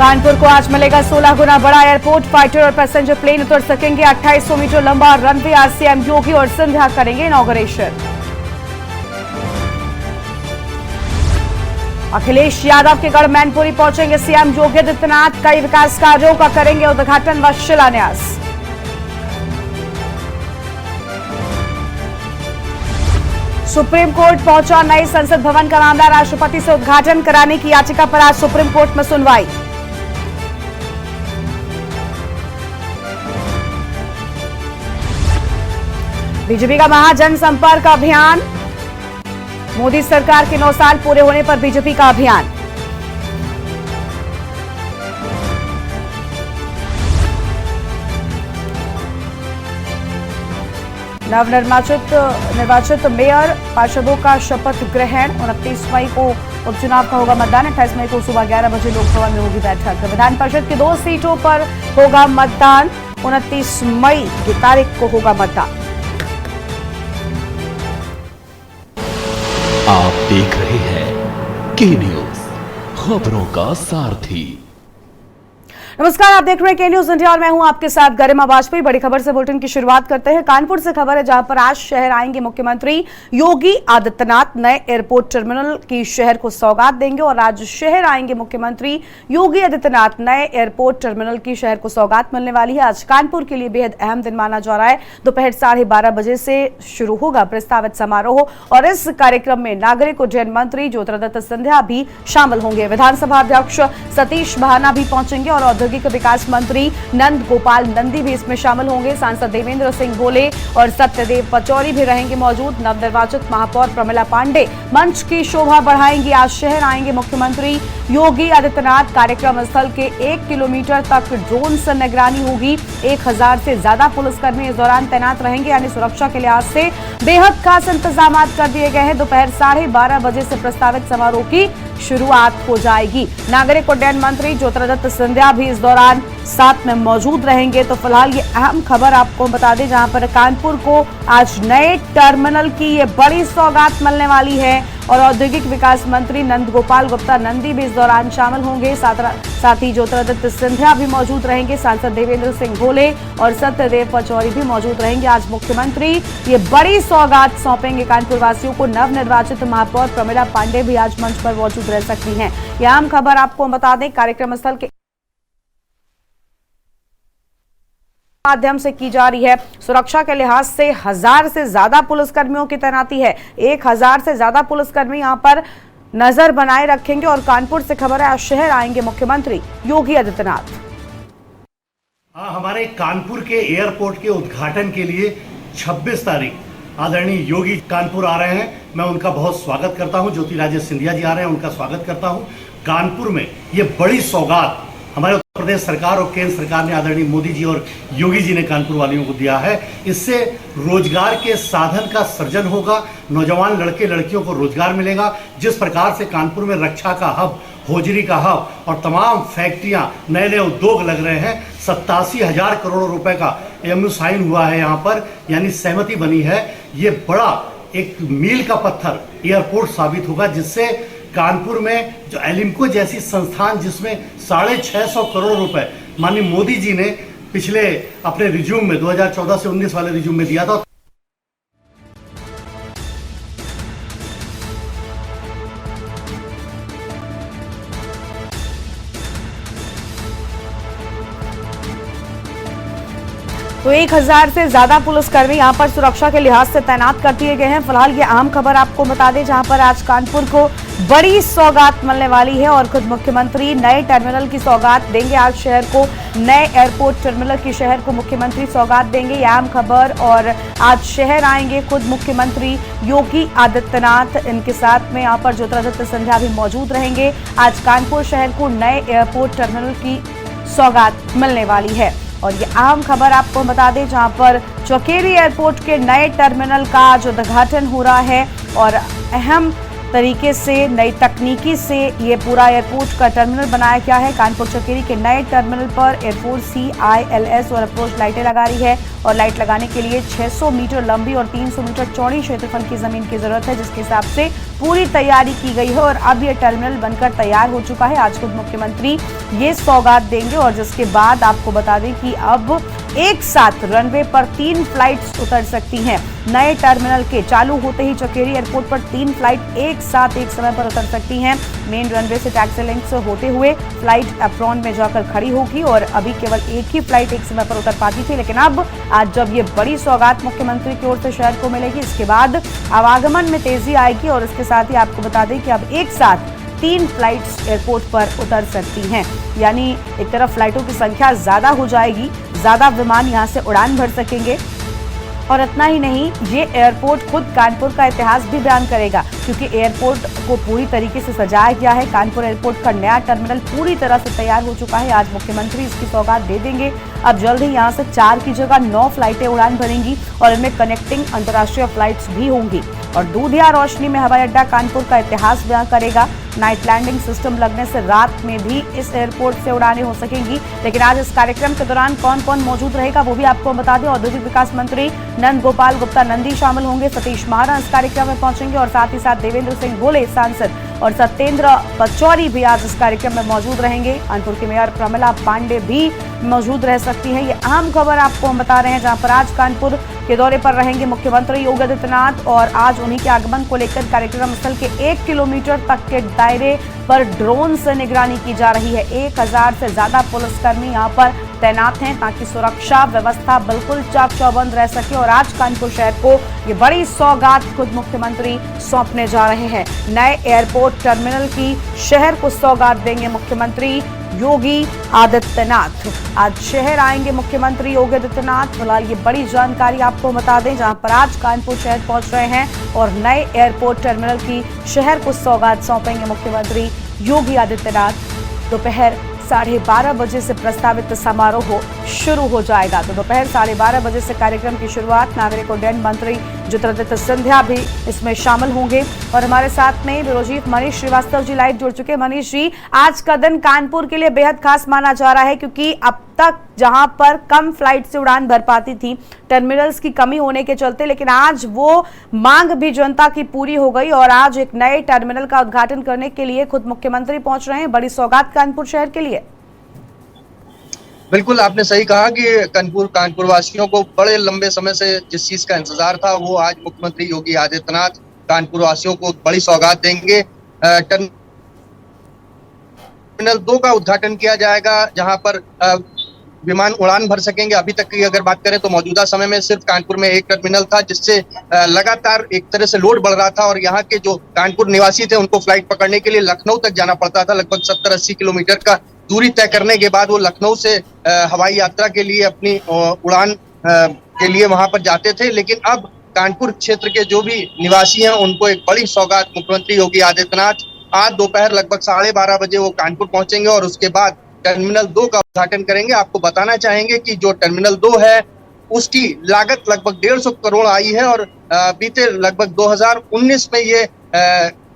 कानपुर को आज मिलेगा 16 गुना बड़ा एयरपोर्ट। फाइटर और पैसेंजर प्लेन उतर सकेंगे। 2800 मीटर लंबा रनवे। आज सीएम योगी और सिंधिया करेंगे इनॉग्रेशन। अखिलेश यादव के गढ़ मैनपुरी पहुंचेंगे सीएम योगी आदित्यनाथ। कई विकास कार्यों का करेंगे उद्घाटन व शिलान्यास। सुप्रीम कोर्ट पहुंचा नए संसद भवन का मामला। राष्ट्रपति से उद्घाटन कराने की याचिका पर आज सुप्रीम कोर्ट में सुनवाई। बीजेपी का महाजनसंपर्क अभियान। मोदी सरकार के 9 साल पूरे होने पर बीजेपी का अभियान। नवनिर्वाचित मेयर पार्षदों का शपथ ग्रहण। 29 मई को उपचुनाव का होगा मतदान। 28 मई को सुबह 11 बजे लोकसभा में होगी बैठक। विधान परिषद की 2 सीटों पर होगा मतदान। 29 मई की तारीख को होगा मतदान। आप देख रहे हैं के न्यूज, खबरों का सारथी। नमस्कार, आप देख रहे हैं के न्यूज इंडिया और मैं हूं आपके साथ गरिमा वाजपेयी। बड़ी खबर से बुलेटिन की शुरुआत करते हैं। कानपुर से खबर है, जहां पर आज शहर आएंगे मुख्यमंत्री योगी आदित्यनाथ। नए एयरपोर्ट टर्मिनल की शहर को सौगात देंगे। और आज शहर आएंगे मुख्यमंत्री योगी आदित्यनाथ। नए एयरपोर्ट टर्मिनल की शहर को सौगात मिलने वाली है। आज कानपुर के लिए बेहद अहम दिन माना जा रहा है। दोपहर 12:30 बजे से शुरू होगा प्रस्तावित समारोह और इस कार्यक्रम में नागरिक उड्डयन मंत्री ज्योतिरादित्य सिंधिया भी शामिल होंगे। विधानसभा अध्यक्ष सतीश महाना भी पहुंचेंगे और औद्योगिक विकास मंत्री नंद गोपाल नंदी भी इसमें शामिल होंगे। सांसद देवेंद्र सिंह भोले और सत्यदेव पचौरी भी रहेंगे मौजूद। नवनिर्वाचित महापौर प्रमिला पांडे मंच की शोभा बढ़ाएंगी। आज शहर आएंगे मुख्यमंत्री योगी आदित्यनाथ। कार्यक्रम स्थल के 1 किलोमीटर तक ड्रोन से निगरानी होगी। 1000 से ज्यादा पुलिसकर्मी इस दौरान तैनात रहेंगे, यानी सुरक्षा के लिहाज से बेहद खास इंतजाम कर दिए गए हैं। दोपहर 12:30 बजे से प्रस्तावित समारोह की शुरुआत हो जाएगी। नागरिक उड्डयन मंत्री ज्योतिरादित्य सिंधिया भी इस दौरान साथ में मौजूद रहेंगे। तो फिलहाल ये अहम खबर आपको बता दें, जहां पर कानपुर को आज नए टर्मिनल की ये बड़ी सौगात मिलने वाली है और औद्योगिक विकास मंत्री नंद गोपाल गुप्ता नंदी भी इस दौरान शामिल होंगे। साथ ही ज्योतिरादित्य सिंधिया भी मौजूद रहेंगे। सांसद देवेंद्र सिंह भोले और सत्यदेव पचौरी भी मौजूद रहेंगे। आज मुख्यमंत्री ये बड़ी सौगात सौंपेंगे कानपुर वासियों को। नवनिर्वाचित महापौर प्रमिला पांडे भी आज मंच पर मौजूद रह सकती हैं। यह अहम खबर आपको बता दें, कार्यक्रम स्थल के माध्यम से की जा रही है। सुरक्षा के लिहाज से 1000 से ज्यादा पुलिसकर्मियों की तैनाती है। 1000 से ज्यादा पुलिसकर्मी यहां पर नजर बनाए रखेंगे। और कानपुर से खबर है, आज शहर आएंगे मुख्यमंत्री योगी आदित्यनाथ। हमारे कानपुर के एयरपोर्ट के उद्घाटन के लिए 26 तारीख आदरणीय योगी कानपुर आ रहे हैं। मैं उनका बहुत स्वागत करता हूं। ज्योतिरादित्य सिंधिया जी आ रहे हैं, उनका स्वागत करता हूं। कानपुर में ये बड़ी सौगात हमारे उत्तर प्रदेश सरकार और केंद्र सरकार ने आदरणीय मोदी जी और योगी जी ने कानपुर वालियों को दिया है। इससे रोजगार के साधन का सृजन होगा, नौजवान लड़के लड़कियों को रोजगार मिलेगा। जिस प्रकार से कानपुर में रक्षा का हब, होजरी का हब और तमाम फैक्ट्रियां, नए नए उद्योग लग रहे हैं। 87,000 करोड़ रुपए का एमओयू साइन हुआ है यहाँ पर, यानी सहमति बनी है। ये बड़ा एक मील का पत्थर एयरपोर्ट साबित होगा, जिससे कानपुर में जो एलिम्को जैसी संस्थान, जिसमें 650 करोड़ रुपए माननीय मोदी जी ने पिछले अपने रिज्यूम में 2014 से 19 वाले रिज्यूम में दिया था। तो 1000 से ज्यादा पुलिसकर्मी यहां पर सुरक्षा के लिहाज से तैनात कर दिए गए हैं। फिलहाल ये अहम खबर आपको बता दें, जहां पर आज कानपुर को बड़ी सौगात मिलने वाली है और खुद मुख्यमंत्री नए टर्मिनल की सौगात देंगे। आज शहर को नए एयरपोर्ट टर्मिनल की शहर को मुख्यमंत्री सौगात देंगे। यह अहम खबर। और आज शहर आएंगे खुद मुख्यमंत्री योगी आदित्यनाथ। इनके साथ में यहाँ पर ज्योतिरादित्य सिंधिया भी मौजूद रहेंगे। आज कानपुर शहर को नए एयरपोर्ट टर्मिनल की सौगात मिलने वाली है। और ये अहम खबर आपको बता दें, जहां पर चौकेरी एयरपोर्ट के नए टर्मिनल का आज उद्घाटन हो रहा है और अहम तरीके से, नई तकनीकी से ये पूरा एयरपोर्ट का टर्मिनल बनाया गया है। कानपुर चकेरी के नए टर्मिनल पर एयरपोर्ट CILS और अप्रोच लाइटें लगा रही है और लाइट लगाने के लिए 600 मीटर लंबी और 300 मीटर चौड़ी क्षेत्रफल की जमीन की जरूरत है, जिसके हिसाब से पूरी तैयारी की गई है और अब ये टर्मिनल बनकर तैयार हो चुका है। आज खुद मुख्यमंत्री ये सौगात देंगे और जिसके बाद आपको बता दें कि अब एक साथ रनवे पर 3 फ्लाइट्स उतर सकती हैं। नए टर्मिनल के चालू होते ही चकेरी एयरपोर्ट पर 3 फ्लाइट एक साथ एक समय पर उतर सकती हैं। मेन रनवे से टैक्सी लिंक से होते हुए फ्लाइट एप्रॉन में जाकर खड़ी होगी और अभी केवल एक ही फ्लाइट एक समय पर उतर पाती थी, लेकिन अब आज जब ये बड़ी सौगात मुख्यमंत्री की ओर से शहर को मिलेगी, इसके बाद आवागमन में तेजी आएगी और इसके साथ ही आपको बता दें कि अब एक साथ 3 फ्लाइट्स एयरपोर्ट पर उतर सकती हैं। यानी एक तरफ फ्लाइटों की संख्या ज्यादा हो जाएगी, ज्यादा विमान यहां से उड़ान भर सकेंगे और इतना ही नहीं, ये एयरपोर्ट खुद कानपुर का इतिहास भी बयान करेगा, क्योंकि एयरपोर्ट को पूरी तरीके से सजाया गया है। कानपुर एयरपोर्ट का नया टर्मिनल पूरी तरह से तैयार हो चुका है। आज मुख्यमंत्री इसकी सौगात दे देंगे। अब जल्द ही यहां से 4 की जगह 9 फ्लाइटें उड़ान भरेंगी और इनमें कनेक्टिंग अंतर्राष्ट्रीय फ्लाइट्स भी होंगी। और दूधिया रोशनी में हवाई अड्डा कानपुर का इतिहास बयान करेगा। नाइट लैंडिंग सिस्टम लगने से रात में भी इस एयरपोर्ट से उड़ानें हो सकेंगी। लेकिन आज इस कार्यक्रम के दौरान कौन कौन मौजूद रहेगा वो भी आपको बता दें। औद्योगिक विकास मंत्री नंद गोपाल गुप्ता नंदी शामिल होंगे, सतीश महाना इस कार्यक्रम में पहुंचेंगे और साथ ही साथ देवेंद्र सिंह भोले सांसद और सत्येंद्र पचौरी भी आज इस कार्यक्रम में मौजूद रहेंगे। कानपुर की मेयर प्रमिला पांडे भी मौजूद रह सकती हैं। ये अहम खबर आपको हम बता रहे हैं, जहां पर आज कानपुर के दौरे पर रहेंगे मुख्यमंत्री योगी आदित्यनाथ और आज उन्हीं के आगमन को लेकर कार्यक्रम स्थल के 1 किलोमीटर तक के दायरे पर ड्रोन से निगरानी की जा रही है। 1000 से ज्यादा पुलिसकर्मी यहां पर तैनात हैं ताकि सुरक्षा व्यवस्था बिल्कुल चाक चौबंद रह सके। और आज कानपुर शहर को ये बड़ी सौगात खुद मुख्यमंत्री सौंपने जा रहे हैं। नए एयरपोर्ट टर्मिनल की शहर को सौगात देंगे मुख्यमंत्री योगी आदित्यनाथ। आज शहर आएंगे मुख्यमंत्री योगी आदित्यनाथ। फिलहाल ये बड़ी जानकारी आपको बता दें, जहां पर आज कानपुर शहर पहुंच रहे हैं और नए एयरपोर्ट टर्मिनल की शहर को सौगात सौंपेंगे मुख्यमंत्री योगी आदित्यनाथ। दोपहर 12:30 बजे से प्रस्तावित समारोह शुरू हो जाएगा। तो दोपहर 12:30 बजे से कार्यक्रम की शुरुआत। नागरिक उड्डयन मंत्री ज्योतिरादित्य सिंधिया भी इसमें शामिल होंगे और हमारे साथ में bureau chief Manish Srivastava ji live जुड़ चुके हैं। मनीष जी, आज का दिन कानपुर के लिए बेहद खास माना जा रहा है, क्योंकि अब तक जहां पर कम फ्लाइट से उड़ान भर पाती थी टर्मिनल्स की कमी होने के चलते, लेकिन आज वो मांग भी जनता की पूरी हो गई और आज एक नए टर्मिनल का उद्घाटन करने के लिए खुद मुख्यमंत्री पहुंच रहे हैं। बड़ी सौगात कानपुर शहर के लिए। बिल्कुल, आपने सही कहा कि कानपुर वासियों को बड़े लंबे समय से जिस चीज का इंतजार था, वो आज मुख्यमंत्री योगी आदित्यनाथ कानपुर वासियों को बड़ी सौगात देंगे। टर्मिनल 2 का उद्घाटन किया जाएगा, जहां पर विमान उड़ान भर सकेंगे। अभी तक की अगर बात करें तो मौजूदा समय में सिर्फ कानपुर में एक टर्मिनल था, जिससे लगातार एक तरह से लोड बढ़ रहा था और यहाँ के जो कानपुर निवासी थे उनको फ्लाइट पकड़ने के लिए लखनऊ तक जाना पड़ता था। लगभग 70-80 किलोमीटर का दूरी तय करने के बाद वो लखनऊ से हवाई यात्रा के लिए अपनी उड़ान के लिए वहां पर जाते थे। लेकिन अब कानपुर क्षेत्र के जो भी निवासी हैं उनको एक बड़ी सौगात मुख्यमंत्री योगी आदित्यनाथ आज दोपहर लगभग 12:30 बजे वो कानपुर पहुंचेंगे और उसके बाद टर्मिनल 2 का उद्घाटन करेंगे। आपको बताना चाहेंगे कि जो टर्मिनल 2 है उसकी लागत लगभग 150 करोड़ आई है और बीते लगभग 2019 में ये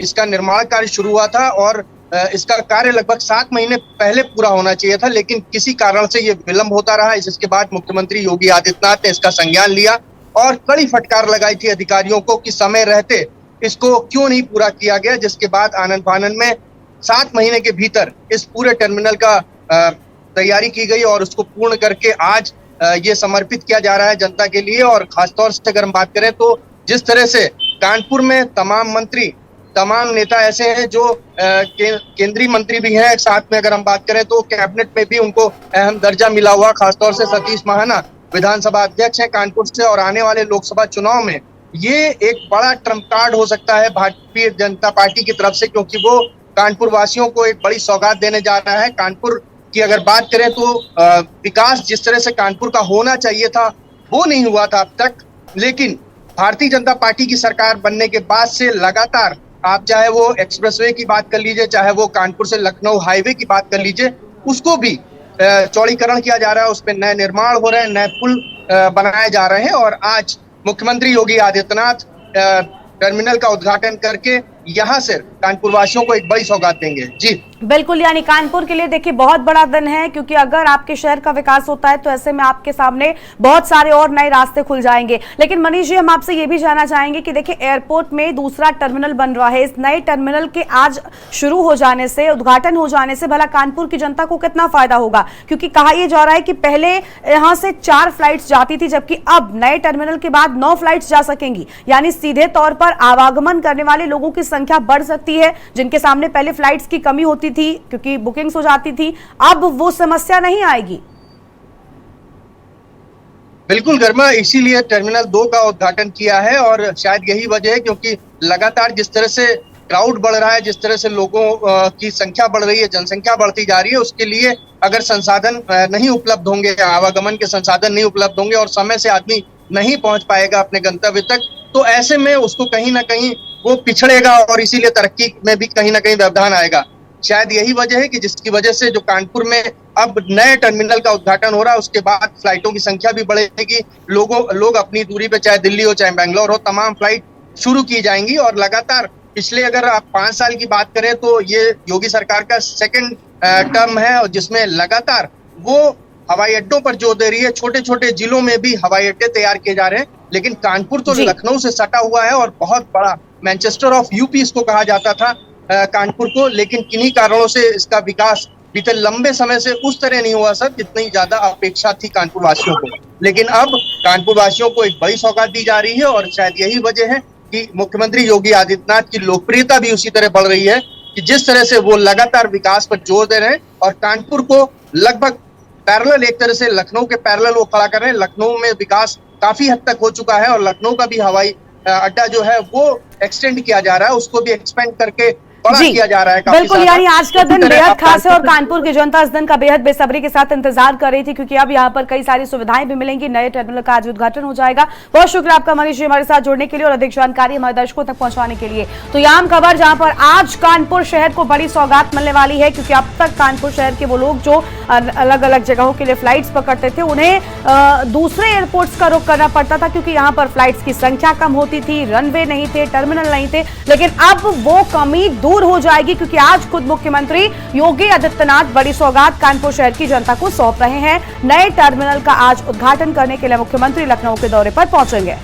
इसका निर्माण कार्य शुरू हुआ था और इसका कार्य लगभग 7 महीने पहले पूरा होना चाहिए था, लेकिन किसी कारण से ये विलंब होता रहा। इसके बाद मुख्यमंत्री योगी आदित्यनाथ ने इसका संज्ञान लिया और कड़ी फटकार लगाई थी अधिकारियों को कि समय रहते इसको क्यों नहीं पूरा किया गया, जिसके बाद आनन फानन में 7 महीने के भीतर इस पूरे टर्मिनल का तैयारी की गई और उसको पूर्ण करके आज ये समर्पित किया जा रहा है जनता के लिए। और खासतौर से अगर हम बात करें तो जिस तरह से कानपुर में तमाम मंत्री, तमाम नेता ऐसे हैं जो केंद्रीय मंत्री भी हैं, साथ में अगर हम बात करें तो कैबिनेट में भी उनको अहम दर्जा मिला हुआ, खासतौर से सतीश महाना विधानसभा अध्यक्ष हैं कानपुर से और आने वाले लोकसभा चुनाव में ये एक बड़ा ट्रम्प कार्ड हो सकता है भारतीय जनता पार्टी की तरफ से, क्योंकि वो कानपुर वासियों को एक बड़ी सौगात देने जा रहा है। कानपुर की अगर बात करें तो विकास जिस तरह से कानपुर का होना चाहिए था वो नहीं हुआ था अब तक, लेकिन भारतीय जनता पार्टी की सरकार बनने के बाद से लगातार आप चाहे वो एक्सप्रेसवे की बात कर लीजिए, चाहे वो कानपुर से लखनऊ हाईवे की बात कर लीजिए, उसको भी चौड़ीकरण किया जा रहा है, उस पर नए निर्माण हो रहे हैं, नए पुल बनाए जा रहे हैं और आज मुख्यमंत्री योगी आदित्यनाथ टर्मिनल का उद्घाटन करके यहाँ से कानपुर वासियों को एक बड़ी सौगात देंगे। जी बिल्कुल, यानी कानपुर के लिए देखिए बहुत बड़ा दिन है, क्योंकि अगर आपके शहर का विकास होता है तो ऐसे में आपके सामने बहुत सारे और नए रास्ते खुल जाएंगे। लेकिन मनीष जी, हम आपसे ये भी जानना चाहेंगे कि देखिए एयरपोर्ट में दूसरा टर्मिनल बन रहा है, इस नए टर्मिनल के आज शुरू हो जाने से, उद्घाटन हो जाने से भला कानपुर की जनता को कितना फायदा होगा? क्योंकि कहा यह जा रहा है कि पहले यहां से 4 फ्लाइट्स जाती थी, जबकि अब नए टर्मिनल के बाद 9 फ्लाइट्स जा सकेंगी, यानी सीधे तौर पर आवागमन करने वाले लोगों की संख्या बढ़ सकती है, जिनके सामने पहले फ्लाइट्स की कमी होती थी क्योंकि बुकिंग्स हो जाती थी, अब वो समस्या नहीं आएगी। बिल्कुल गर्मा, इसीलिए टर्मिनल 2 का उद्घाटन किया है और शायद यही वजह है, क्योंकि लगातार जिस तरह से क्राउड बढ़ रहा है, जिस तरह से लोगों की संख्या बढ़ रही है, जनसंख्या बढ़ती जा रही है, उसके लिए अगर संसाधन नहीं उपलब्ध होंगे, आवागमन के संसाधन नहीं उपलब्ध होंगे और समय से आदमी नहीं पहुंच पाएगा अपने गंतव्य तक, तो ऐसे में उसको कहीं ना कहीं वो पिछड़ेगा और इसीलिए तरक्की में भी कहीं ना कहीं व्यवधान आएगा। शायद यही वजह है कि जिसकी वजह से जो कानपुर में अब नए टर्मिनल का उद्घाटन हो रहा है, उसके बाद फ्लाइटों की संख्या भी बढ़ेगी, लोग अपनी दूरी पे चाहे दिल्ली हो चाहे बेंगलोर हो, तमाम फ्लाइट शुरू की जाएंगी। और लगातार पिछले अगर आप 5 साल की बात करें तो ये योगी सरकार का सेकंड टर्म है, और जिसमें लगातार वो हवाई अड्डों पर जोर दे रही है। छोटे छोटे जिलों में भी हवाई अड्डे तैयार किए जा रहे हैं, लेकिन कानपुर तो लखनऊ से सटा हुआ है और बहुत बड़ा मैनचेस्टर ऑफ यूपी इसको कहा जाता था कानपुर को, लेकिन किन्हीं कारणों से इसका विकास बीते लंबे समय से उस तरह नहीं हुआ सर जितनी ज्यादा अपेक्षा थी कानपुर वासियों को। लेकिन अब कानपुर वासियों को एक बड़ी सौगात दी जा रही है और शायद यही वजह है कि मुख्यमंत्री योगी आदित्यनाथ की लोकप्रियता भी उसी तरह बढ़ रही है कि जिस तरह से वो लगातार विकास पर जोर दे रहे हैं और कानपुर को लगभग पैरेलल, एक तरह से लखनऊ के पैरेलल वो खड़ा कर रहे हैं। लखनऊ में विकास काफी हद तक हो चुका है और लखनऊ का भी हवाई अड्डा जो है वो एक्सटेंड किया जा रहा है, उसको भी एक्सपेंड करके किया जा रहा है। बिल्कुल, यानी आज का दिन बेहद खास है और कानपुर की जनता इस दिन का बेहद बेसब्री के साथ इंतजार कर रही थी, क्योंकि अब यहाँ पर कई सारी सुविधाएं भी मिलेंगी। नए टर्मिनल का आज उद्घाटन हो जाएगा। बहुत शुक्रिया आपका मनीष जी हमारे साथ जुड़ने के लिए और अधिक जानकारी हमारे दर्शकों तक पहुंचाने के लिए। तो यह आम खबर जहां पर आज कानपुर शहर को बड़ी सौगात मिलने वाली है, क्योंकि अब तक कानपुर शहर के वो लोग जो अलग अलग जगहों के लिए फ्लाइट्स पकड़ते थे, उन्हें दूसरे एयरपोर्ट्स का रुख करना पड़ता था, क्योंकि यहाँ पर फ्लाइट्स की संख्या कम होती थी, रनवे नहीं थे, टर्मिनल नहीं थे। लेकिन अब वो कमी दूर हो जाएगी, क्योंकि आज खुद मुख्यमंत्री योगी आदित्यनाथ बड़ी सौगात कानपुर शहर की जनता को सौंप रहे हैं। नए टर्मिनल का आज उद्घाटन करने के लिए मुख्यमंत्री लखनऊ के दौरे पर पहुंचेंगे।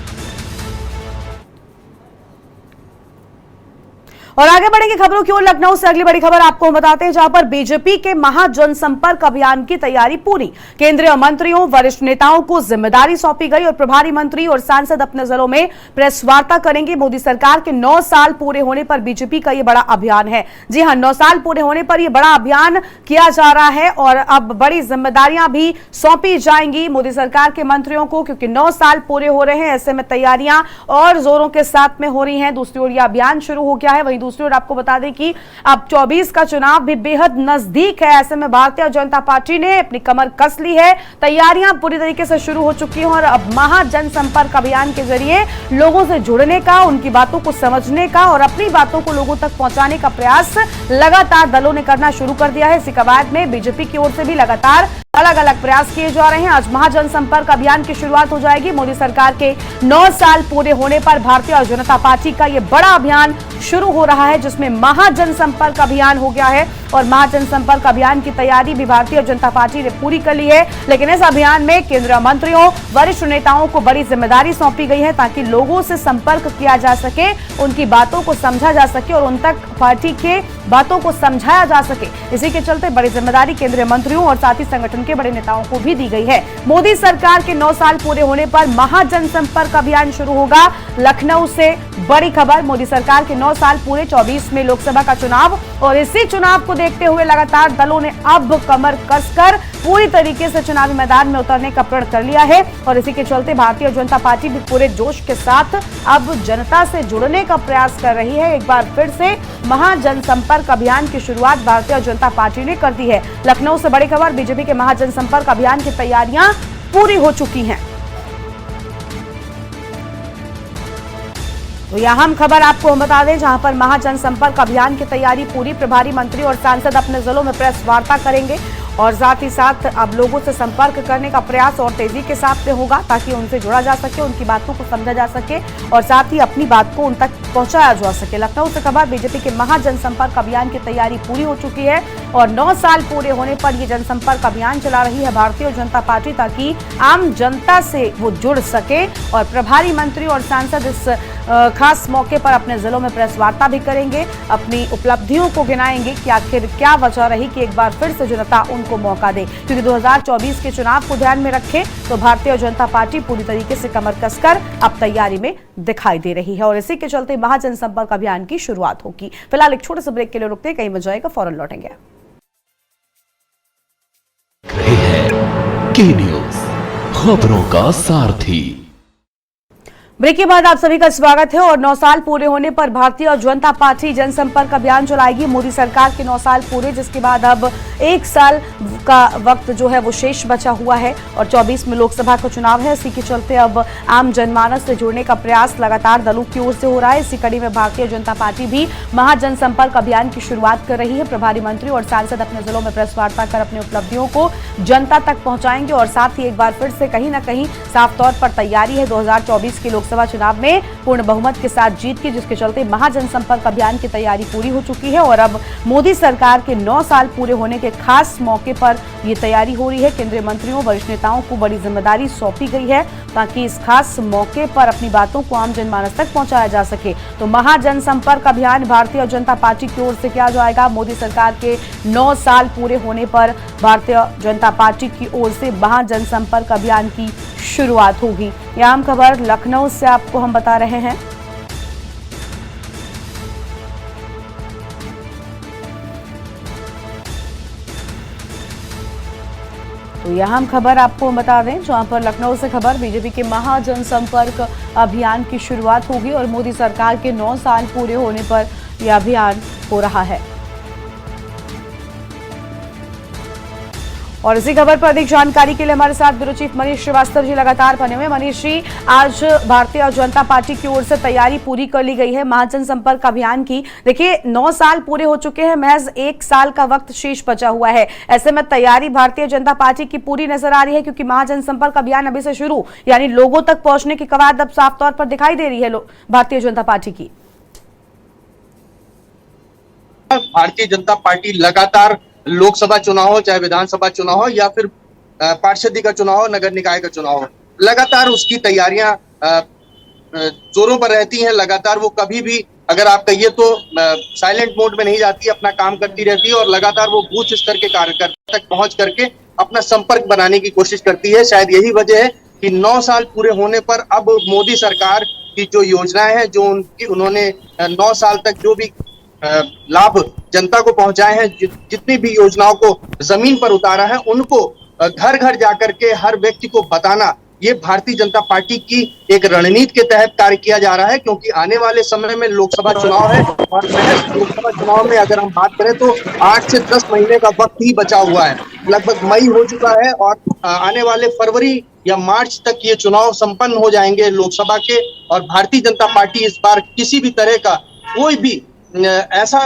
और आगे बढ़ेंगे खबरों की ओर। लखनऊ से अगली बड़ी खबर आपको बताते हैं, जहां पर बीजेपी के महाजनसंपर्क अभियान की तैयारी पूरी। केंद्रीय मंत्रियों, वरिष्ठ नेताओं को जिम्मेदारी सौंपी गई और प्रभारी मंत्री और सांसद अपने जिलों में प्रेस वार्ता करेंगे। मोदी सरकार के 9 साल पूरे होने पर बीजेपी का यह बड़ा अभियान है। जी हां, 9 साल पूरे होने पर यह बड़ा अभियान किया जा रहा है और अब बड़ी जिम्मेदारियां भी सौंपी जाएंगी मोदी सरकार के मंत्रियों को, क्योंकि 9 साल पूरे हो रहे हैं। ऐसे में तैयारियां और जोरों के साथ में हो रही हैं। दूसरी ओर यह अभियान शुरू हो गया है, वहीं दूसरी ओर आपको बता दें कि अब 24 का चुनाव भी बेहद नजदीक है। ऐसे में भारतीय जनता पार्टी ने अपनी कमर कस ली है। तैयारियां पूरी तरीके से शुरू हो चुकी हैं और अब महाजनसंपर्क अभियान के जरिए लोगों से जुड़ने का, उनकी बातों को समझने का और अपनी बातों को लोगों तक पहुंचाने का प्रयास लगातार दलों ने करना शुरू कर दिया है। इसी कवायद में बीजेपी की ओर से भी लगातार अलग अलग प्रयास किए जा रहे हैं। आज महाजनसंपर्क अभियान की शुरुआत हो जाएगी। मोदी सरकार के 9 साल पूरे होने पर भारतीय जनता पार्टी का यह बड़ा अभियान शुरू हो रहा है, जिसमें महाजनसंपर्क अभियान हो गया है और महाजनसंपर्क अभियान की तैयारी भी भारतीय जनता पार्टी ने पूरी कर ली है। लेकिन इस अभियान में केंद्रीय मंत्रियों, वरिष्ठ नेताओं को बड़ी जिम्मेदारी सौंपी गई है, ताकि लोगों से संपर्क किया जा सके, उनकी बातों को समझा जा सके और उन तक पार्टी के बातों को समझाया जा सके। इसी के चलते बड़ी जिम्मेदारी केंद्रीय मंत्रियों और साथ ही संगठन के बड़े नेताओं को भी दी गई है। मोदी सरकार के 9 साल पूरे होने पर महाजनसंपर्क अभियान शुरू होगा। लखनऊ से बड़ी खबर, मोदी सरकार के 9 साल पूरे, 24 में लोकसभा का चुनाव और इसी चुनाव को देखते हुए लगातार दलों ने अब कमर कसकर पूरी तरीके से चुनावी मैदान में उतरने का प्रण कर लिया है और इसी के चलते भारतीय जनता पार्टी भी पूरे जोश के साथ अब जनता से जुड़ने का प्रयास कर रही है। एक बार फिर से महाजनसंपर्क अभियान की शुरुआत भारतीय जनता पार्टी ने कर दी है। लखनऊ से बड़ी खबर, बीजेपी के महाजनसंपर्क अभियान की तैयारियां पूरी हो चुकी हैं। तो यह अहम खबर आपको हम बता दें, जहां पर महाजनसंपर्क अभियान की तैयारी पूरी। प्रभारी मंत्री और सांसद अपने जिलों में प्रेस वार्ता करेंगे और साथ ही साथ अब लोगों से संपर्क करने का प्रयास और तेजी के साथ में होगा, ताकि उनसे जुड़ा जा सके, उनकी बातों को समझा जा सके और साथ ही अपनी बात को उन तक पहुंचाया जा सके। लखनऊ से खबर, बीजेपी के महाजनसंपर्क अभियान की तैयारी पूरी हो चुकी है और 9 साल पूरे होने पर ये जनसंपर्क अभियान चला रही है भारतीय जनता पार्टी, ताकि आम जनता से वो जुड़ सके। और प्रभारी मंत्री और सांसद इस खास मौके पर अपने जिलों में प्रेस वार्ता भी करेंगे, अपनी उपलब्धियों को गिनाएंगे कि आखिर क्या वजह रही कि एक बार फिर से जनता उनको मौका दे। क्योंकि 2024 के चुनाव को ध्यान में रखें तो भारतीय जनता पार्टी पूरी तरीके से कमर कसकर अब तैयारी में दिखाई दे रही है और इसी के चलते महाजनसंपर्क अभियान की शुरुआत होगी। फिलहाल एक छोटे से ब्रेक के लिए रुकते हैं, कहीं मत जाएगा, फौरन लौटेंगे। की न्यूज, खबरों का सारथी। ब्रेक के बाद आप सभी का स्वागत है। और 9 साल पूरे होने पर भारतीय जनता पार्टी जनसंपर्क अभियान चलाएगी। मोदी सरकार के 9 साल पूरे, जिसके बाद अब 1 साल का वक्त जो है वो शेष बचा हुआ है और 24 में लोकसभा का चुनाव है। इसी के चलते अब आम जनमानस से जुड़ने का प्रयास लगातार दलों की ओर से हो रहा है। इसी कड़ी में भारतीय जनता पार्टी भी महाजनसंपर्क अभियान की शुरुआत कर रही है। प्रभारी मंत्री और सांसद अपने जिलों में प्रेस वार्ता कर अपनी उपलब्धियों को जनता तक पहुंचाएंगे और साथ ही एक बार फिर से कहीं ना कहीं साफ तौर पर तैयारी है 2024 की लोकसभा चुनाव में पूर्ण बहुमत के साथ जीत की, जिसके चलते महाजनसंपर्क अभियान की तैयारी पूरी हो चुकी है और अब मोदी सरकार के 9 साल पूरे होने के खास मौके पर यह तैयारी हो रही है। केंद्रीय मंत्रियों, वरिष्ठ नेताओं को बड़ी जिम्मेदारी सौंपी गई है ताकि इस खास मौके पर अपनी बातों को आम जनमानस तक पहुंचाया जा सके। तो महाजनसंपर्क अभियान भारतीय जनता पार्टी की ओर से किया जाएगा। मोदी सरकार के 9 साल पूरे होने पर भारतीय जनता पार्टी की ओर से महाजनसंपर्क अभियान की शुरुआत होगी। यह आम खबर लखनऊ से आपको हम बता रहे हैं। तो यह हम खबर आपको हम बता दें, जहां पर लखनऊ से खबर, बीजेपी के महाजनसंपर्क अभियान की शुरुआत होगी और मोदी सरकार के 9 साल पूरे होने पर यह अभियान हो रहा है। और इसी खबर पर अधिक जानकारी के लिए हमारे साथ ब्यूरो चीफ मनीष श्रीवास्तव जी लगातार बने हुए। मनीष जी, आज भारतीय जनता पार्टी की ओर से तैयारी पूरी कर ली गई है महाजनसंपर्क अभियान की। देखिए, 9 साल पूरे हो चुके हैं, महज 1 साल का वक्त शेष बचा हुआ है। ऐसे में तैयारी भारतीय जनता पार्टी की पूरी नजर आ रही है, क्योंकि महाजनसंपर्क अभियान अभी से शुरू, यानी लोगों तक पहुंचने की कवायद अब साफ तौर पर दिखाई दे रही है भारतीय जनता पार्टी की। भारतीय जनता पार्टी लगातार लोकसभा चुनाव हो, चाहे विधानसभा चुनाव हो या फिर पार्षदी का चुनाव हो, नगर निकाय का चुनाव हो, लगातार उसकी तैयारियां जोरों पर रहती हैं। लगातार वो कभी भी, अगर आप कहिए तो साइलेंट मोड में नहीं जाती, अपना काम करती रहती है और लगातार वो बूथ स्तर के कार्यकर्ता तक पहुंच करके अपना संपर्क बनाने की कोशिश करती है। शायद यही वजह है कि 9 साल पूरे होने पर अब मोदी सरकार की जो योजनाएं हैं, जो उन्होंने 9 साल तक जो भी लाभ जनता को पहुंचाए हैं, जितनी भी योजनाओं को जमीन पर उतारा है, उनको घर घर जाकर के हर व्यक्ति को बताना, ये भारतीय जनता पार्टी की एक रणनीति के तहत कार्य किया जा रहा है। क्योंकि आने वाले समय में लोकसभा चुनाव है और लोकसभा चुनाव में अगर हम बात करें तो 8 से 10 महीने का वक्त ही बचा हुआ है। लगभग मई हो चुका है और आने वाले फरवरी या मार्च तक ये चुनाव संपन्न हो जाएंगे लोकसभा के। और भारतीय जनता पार्टी इस बार किसी भी तरह का कोई भी ऐसा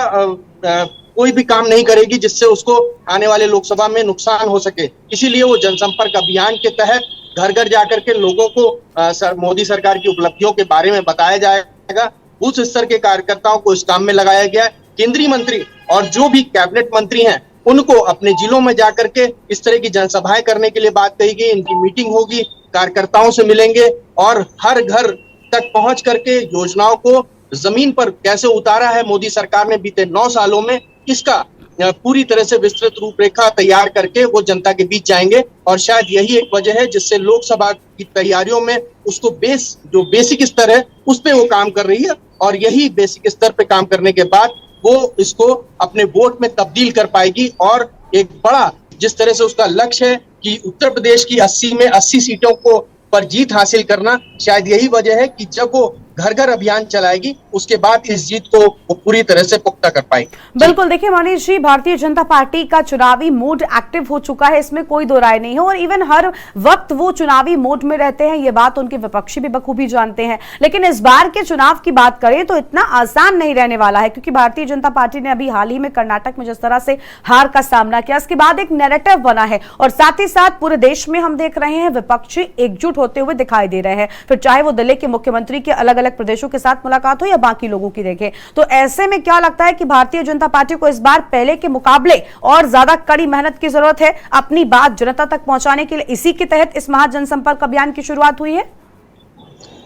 कोई भी काम नहीं करेगी जिससे उसको आने वाले लोकसभा में नुकसान हो सके। इसीलिए वो जनसंपर्क अभियान के तहत घर घर जाकर के लोगों को मोदी सरकार की उपलब्धियों के बारे में बताया जाएगा। बूथ स्तर के कार्यकर्ताओं को इस काम में लगाया गया है। केंद्रीय मंत्री और जो भी कैबिनेट मंत्री हैं, उनको अपने जिलों में जाकर के इस तरह की जनसभाएं करने के लिए बात कही गई। इनकी मीटिंग होगी, कार्यकर्ताओं से मिलेंगे और हर घर तक पहुंच करके योजनाओं को जमीन पर कैसे उतारा है मोदी सरकार ने बीते 9 सालों में, इसका पूरी तरह से विस्तृत रूपरेखा तैयार करके वो जनता के बीच जाएंगे। और शायद यही एक वजह है जिससे लोकसभा की तैयारियों में उसको जो बेसिक स्तर है उस पे वो काम कर रही है। और यही बेसिक स्तर पे काम करने के बाद वो इसको अपने वोट में तब्दील कर पाएगी। और एक बड़ा जिस तरह से उसका लक्ष्य है कि उत्तर प्रदेश की 80 में 80 सीटों को पर जीत हासिल करना, शायद यही वजह है कि जब वो घर घर अभियान चलाएगी उसके बाद इस जीत को वो पूरी तरह से पुख्ता कर पाएगी। बिल्कुल, देखिए मनीष जी, भारतीय जनता पार्टी का चुनावी मूड एक्टिव हो चुका है, इसमें कोई दो राय नहीं है और इवन हर वक्त वो चुनावी मूड में रहते हैं, ये बात उनके विपक्षी भी बखूबी जानते हैं। लेकिन इस बार के चुनाव की बात करें तो इतना आसान नहीं रहने वाला है, क्योंकि भारतीय जनता पार्टी ने अभी हाल ही में कर्नाटक में जिस तरह से हार का सामना किया, इसके बाद एक नैरेटिव बना है और साथ ही साथ पूरे देश में हम देख रहे हैं विपक्षी एकजुट होते हुए दिखाई दे रहे हैं। फिर चाहे वो दिल्ली के मुख्यमंत्री के अलग अलग अलग प्रदेशों के साथ मुलाकात हो या बाकी लोगों की देखें, तो ऐसे में क्या लगता है कि भारतीय जनता पार्टी को इस बार पहले के मुकाबले और ज्यादा कड़ी मेहनत की जरूरत है अपनी बात जनता तक पहुंचाने के लिए? इसी के तहत इस महाजनसंपर्क अभियान की शुरुआत हुई है।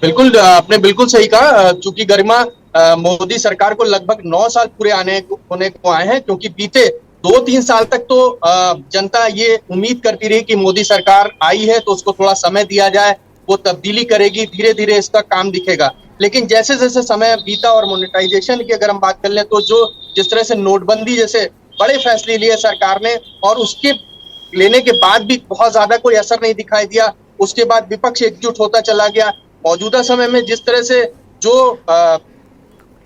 बिल्कुल, आपने बिल्कुल सही कहा। चूंकि गरिमा मोदी सरकार को लगभग 9 साल पूरे होने को आए हैं, क्योंकि बीते 2-3 साल तक तो जनता ये उम्मीद करती रही कि मोदी सरकार आई है तो उसको थोड़ा समय दिया जाए, वो तब्दीली करेगी, धीरे धीरे इसका काम दिखेगा। लेकिन जैसे जैसे समय बीता और मोनेटाइजेशन की अगर हम बात कर लें, तो जिस तरह से नोटबंदी जैसे बड़े फैसले लिए सरकार ने, और उसके लेने के बाद भी बहुत ज्यादा कोई असर नहीं दिखाई दिया। उसके बाद विपक्ष एकजुट होता चला गया। मौजूदा समय में जिस तरह से जो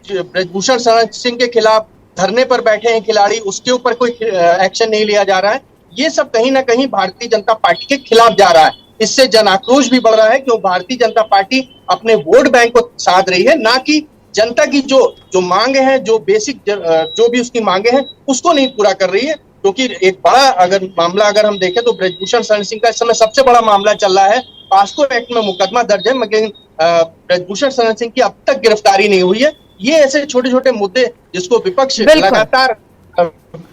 ब्रजभूषण शरण सिंह के खिलाफ धरने पर बैठे हैं खिलाड़ी, उसके ऊपर कोई एक्शन नहीं लिया जा रहा है। ये सब कहीं ना कहीं भारतीय जनता पार्टी के खिलाफ जा रहा है। इससे जन आक्रोश भी बढ़ रहा है, क्यों भारतीय जनता पार्टी अपने वोट बैंक को साध रही है, ना कि जनता की जो मांगे हैं, जो बेसिक जो भी उसकी मांगे हैं, उसको नहीं पूरा कर रही है। क्योंकि एक बड़ा मामला अगर हम देखें तो ब्रजभूषण शरण सिंह का इस समय सबसे बड़ा मामला चल रहा है। पास्को एक्ट में मुकदमा दर्ज है, मगर ब्रजभूषण शरण सिंह की अब तक गिरफ्तारी नहीं हुई है। ये ऐसे छोटे छोटे मुद्दे जिसको विपक्ष लगातार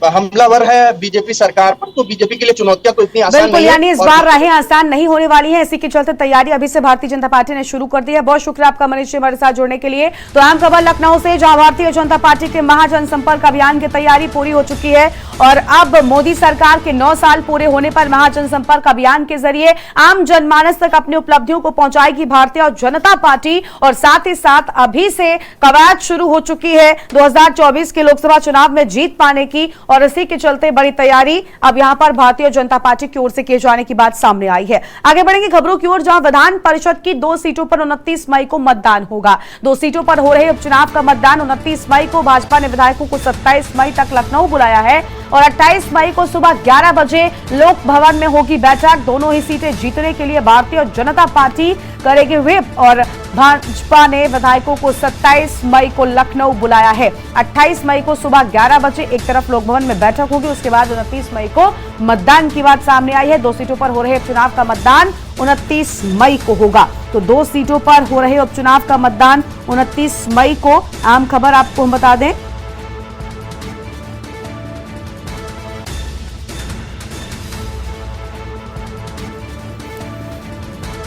हमलावर है बीजेपी सरकार पर, तो बीजेपी के लिए चुनौतियां तो इतनी आसान नहीं है। यानी इस बार राहें आसान नहीं होने वाली हैं, इसी के चलते तैयारी अभी से भारतीय जनता पार्टी ने शुरू कर दी है। बहुत शुक्रिया आपका मनीष जी हमारे साथ जुड़ने के लिए। तो अहम खबर लखनऊ से, जहां भारतीय जनता पार्टी के महाजनसंपर्क अभियान की तैयारी पूरी हो चुकी है और अब मोदी सरकार के 9 साल पूरे होने पर महाजनसंपर्क अभियान के जरिए आम जनमानस तक अपनी उपलब्धियों को पहुंचाएगी भारतीय जनता पार्टी। और साथ ही साथ अभी से कवायद शुरू हो चुकी है 2024 के लोकसभा चुनाव में जीत पाने की, और इसी के चलते बड़ी तैयारी अब यहां पर भारतीय जनता पार्टी की ओर से किए जाने की बात सामने आई है। आगे बढ़ेंगे खबरों की ओर, जहां विधान परिषद की 2 सीटों पर 29 मई को मतदान होगा। 2 सीटों पर हो रहे उपचुनाव का मतदान 29 मई को। भाजपा ने विधायकों को 27 मई तक लखनऊ बुलाया है और 28 मई को सुबह 11 बजे लोक भवन में होगी बैठक। दोनों ही सीटें जीतने के लिए भारतीय जनता पार्टी करेगी व्हिप और भाजपा ने विधायकों को 27 मई को लखनऊ बुलाया है। 28 मई को सुबह 11 बजे एक तरफ लोक भवन में बैठक होगी, उसके बाद 29 मई को मतदान की बात सामने आई है। 2 सीटों पर हो रहे उपचुनाव का मतदान 29 मई को होगा। तो 2 सीटों पर हो रहे उपचुनाव का मतदान 29 मई को। आम खबर आपको हम बता दें,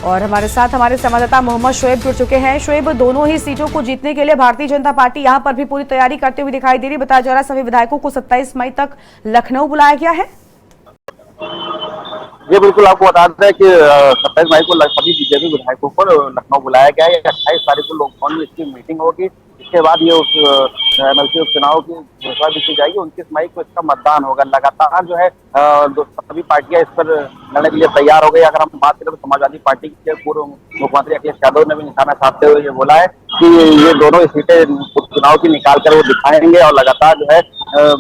और हमारे साथ हमारे संवाददाता मोहम्मद शोएब जुड़ चुके हैं। शोएब, दोनों ही सीटों को जीतने के लिए भारतीय जनता पार्टी यहां पर भी पूरी तैयारी करते हुए दिखाई दे रही। बताया जा रहा है सभी विधायकों को 27 मई तक लखनऊ बुलाया गया है। ये बिल्कुल आपको बता दें कि 27 मई को सभी बीजेपी विधायकों को लखनऊ बुलाया गया है। 28 तारीख को लोक भवन में इसकी मीटिंग होगी। इसके बाद ये एमएलसी उपचुनाव की घोषणा भी की जाएगी। 29 मई को इसका मतदान होगा। लगातार जो है सभी पार्टियां इस पर लड़ने के लिए तैयार हो गई। अगर हम बात करें तो समाजवादी पार्टी के पूर्व मुख्यमंत्री अखिलेश यादव ने भी निशाना साधते हुए ये बोला है कि ये दोनों सीटें उपचुनाव की निकाल कर वो दिखाएंगे और लगातार जो है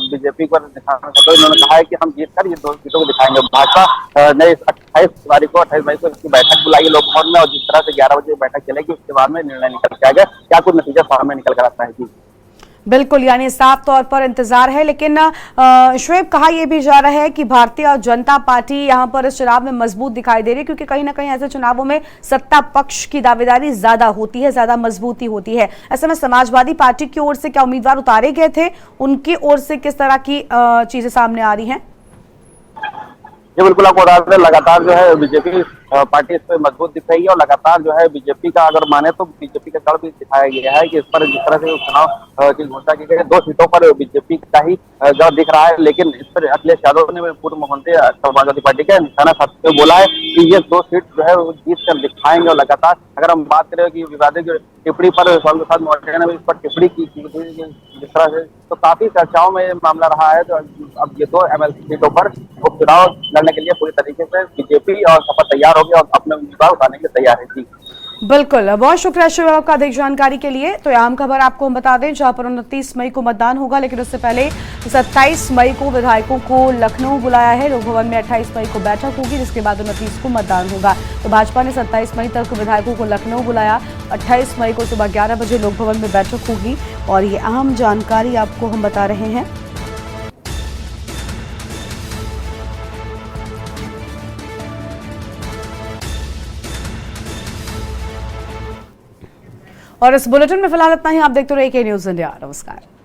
बीजेपी पर निशाना साधते हुए उन्होंने कहा है कि हम जीत कर ये 2 सीटों को दिखाएंगे। भाजपा ने 28 मई को इसकी बैठक बुलाई लोक भवन में, और जिस तरह से 11 बजे बैठक चलेगी उसके बाद में निर्णय निकल के आएगा। क्या कुछ नतीजा सामने निकल कर आता है जी? बिल्कुल, यानी साफ तौर पर इंतजार है। लेकिन शोएब, कहा यह भी जा रहा है कि भारतीय जनता पार्टी यहां पर इस चुनाव में मजबूत दिखाई दे रही है, क्योंकि कहीं ना कहीं ऐसे चुनावों में सत्ता पक्ष की दावेदारी ज्यादा होती है, ज्यादा मजबूती होती है। ऐसे में समाजवादी पार्टी की ओर से क्या उम्मीदवार उतारे गए थे, उनकी ओर से किस तरह की चीजें सामने आ रही हैं? ये बिल्कुल आपको बता दें, लगातार जो है बीजेपी पार्टी इस पर मजबूत दिख रही है और लगातार जो है बीजेपी का अगर माने तो बीजेपी का गढ़ भी दिखाया गया है कि इस पर जिस तरह से चुनाव की घोषणा की गई है 2 सीटों पर बीजेपी का ही गढ़ दिख रहा है। लेकिन इस पर अखिलेश यादव ने पूर्व मुख्यमंत्री समाजवादी पार्टी का निशाना साधते हुए बोला है कि ये 2 सीट जो है वो जीत कर दिखाएंगे। और लगातार अगर हम बात करें कि विवादित टिप्पणी पर स्वामी प्रसाद मौर्य ने भी इस पर टिप्पणी की जिस तरह से, तो काफी चर्चाओं में मामला रहा है। तो अब ये 2 एमएलसी सीटों पर उपचुनाव लड़ने के लिए पूरी तरीके से बीजेपी और सपा तैयार होगी और अपने उम्मीदवार उतारने के लिए तैयार है जी। बिल्कुल, बहुत शुक्रिया शिव आपका अधिक जानकारी के लिए। तो आम खबर आपको हम बता दें, जहां पर 29 मई को मतदान होगा, लेकिन उससे पहले 27 मई को विधायकों को लखनऊ बुलाया है। लोक भवन में 28 मई को बैठक होगी, जिसके बाद 29 को मतदान होगा। तो भाजपा ने 27 मई तक विधायकों को लखनऊ बुलाया। 28 मई को सुबह 11 बजे लोक भवन में बैठक होगी और ये अहम जानकारी आपको हम बता रहे हैं। और इस बुलेटिन में फिलहाल इतना ही। आप देखते रहिए के न्यूज इंडिया। नमस्कार।